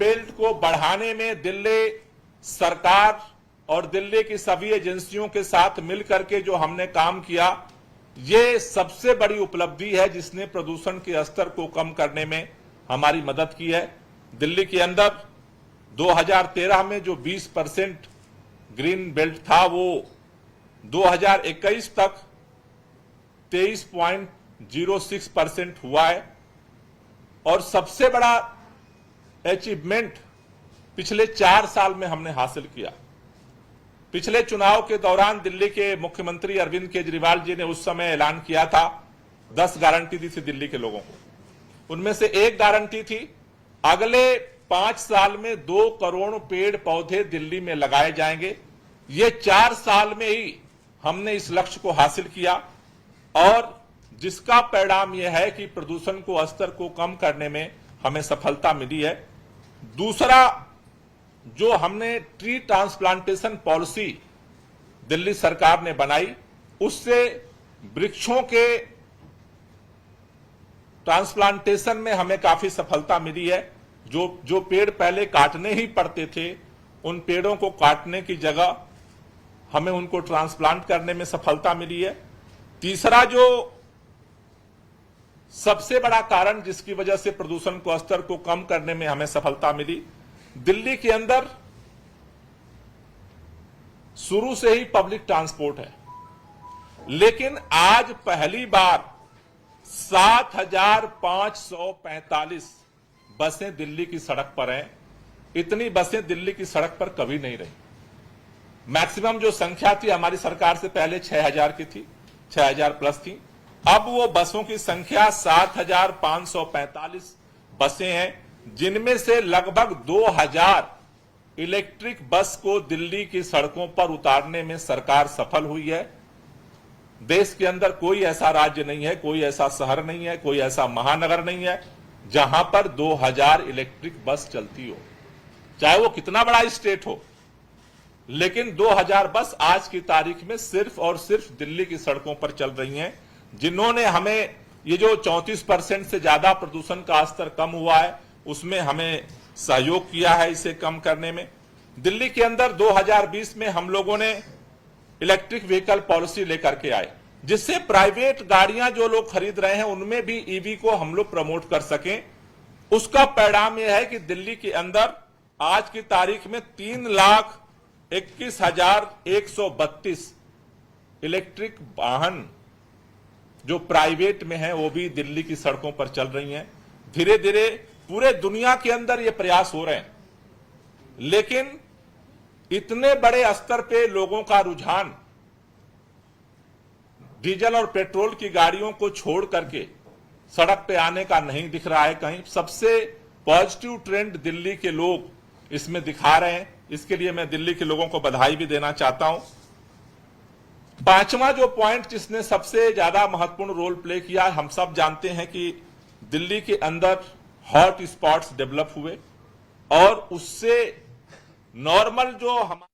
Belt को बढ़ाने में दिल्ली सरकार और दिल्ली की सभी एजेंसियों के साथ मिलकर के जो हमने काम किया, ये सबसे बड़ी उपलब्धि है जिसने प्रदूषण के स्तर को कम करने में हमारी मदद की है। दिल्ली के अंदर 2013 में जो 20% ग्रीन बेल्ट था वो 2021 तक 23.06% हुआ है। और सबसे बड़ा अचीवमेंट पिछले 4 साल में हमने हासिल किया। पिछले चुनाव के दौरान दिल्ली के मुख्यमंत्री अरविंद केजरीवाल जी ने उस समय ऐलान किया था, 10 गारंटी दी थी दिल्ली के लोगों को। उनमें से एक गारंटी थी अगले 5 साल में 2 करोड़ पेड़ पौधे दिल्ली में लगाए जाएंगे। ये 4 साल में ही हमने इस लक्ष्य को हासिल किया और जिसका परिणाम यह है कि प्रदूषण को स्तर को कम करने में हमें सफलता मिली है। दूसरा, जो हमने ट्री ट्रांसप्लांटेशन पॉलिसी दिल्ली सरकार ने बनाई, उससे वृक्षों के ट्रांसप्लांटेशन में हमें काफी सफलता मिली है। जो पेड़ पहले काटने ही पड़ते थे, उन पेड़ों को काटने की जगह हमें उनको ट्रांसप्लांट करने में सफलता मिली है। तीसरा, जो सबसे बड़ा कारण जिसकी वजह से प्रदूषण को स्तर को कम करने में हमें सफलता मिली, दिल्ली के अंदर शुरू से ही पब्लिक ट्रांसपोर्ट है, लेकिन आज पहली बार 7,545 बसें दिल्ली की सड़क पर हैं। इतनी बसें दिल्ली की सड़क पर कभी नहीं रही। मैक्सिमम जो संख्या थी हमारी सरकार से पहले 6,000 की थी, 6,000 प्लस थी। अब वो बसों की संख्या 7,545 बसें हैं, जिनमें से लगभग 2,000 इलेक्ट्रिक बस को दिल्ली की सड़कों पर उतारने में सरकार सफल हुई है। देश के अंदर कोई ऐसा राज्य नहीं है, कोई ऐसा शहर नहीं है, कोई ऐसा महानगर नहीं है जहां पर 2,000 इलेक्ट्रिक बस चलती हो, चाहे वो कितना बड़ा स्टेट हो। लेकिन 2,000 बस आज की तारीख में सिर्फ और सिर्फ दिल्ली की सड़कों पर चल रही हैं, जिन्होंने हमें ये जो 34% से ज्यादा प्रदूषण का स्तर कम हुआ है, उसमें हमें सहयोग किया है इसे कम करने में। दिल्ली के अंदर 2020 में हम लोगों ने इलेक्ट्रिक व्हीकल पॉलिसी लेकर के आए, जिससे प्राइवेट गाड़ियां जो लोग खरीद रहे हैं उनमें भी ईवी को हम लोग प्रमोट कर सकें। उसका परिणाम यह है कि दिल्ली के अंदर आज की तारीख में 3,21,132 इलेक्ट्रिक वाहन जो प्राइवेट में है वो भी दिल्ली की सड़कों पर चल रही हैं। धीरे धीरे पूरे दुनिया के अंदर ये प्रयास हो रहे हैं, लेकिन इतने बड़े स्तर पे लोगों का रुझान डीजल और पेट्रोल की गाड़ियों को छोड़ करके सड़क पे आने का नहीं दिख रहा है कहीं। सबसे पॉजिटिव ट्रेंड दिल्ली के लोग इसमें दिखा रहे हैं। इसके लिए मैं दिल्ली के लोगों को बधाई भी देना चाहता हूं। पांचवा जो पॉइंट जिसने सबसे ज्यादा महत्वपूर्ण रोल प्ले किया, हम सब जानते हैं कि दिल्ली के अंदर हॉट स्पॉट्स डेवलप हुए और उससे नॉर्मल जो हमारे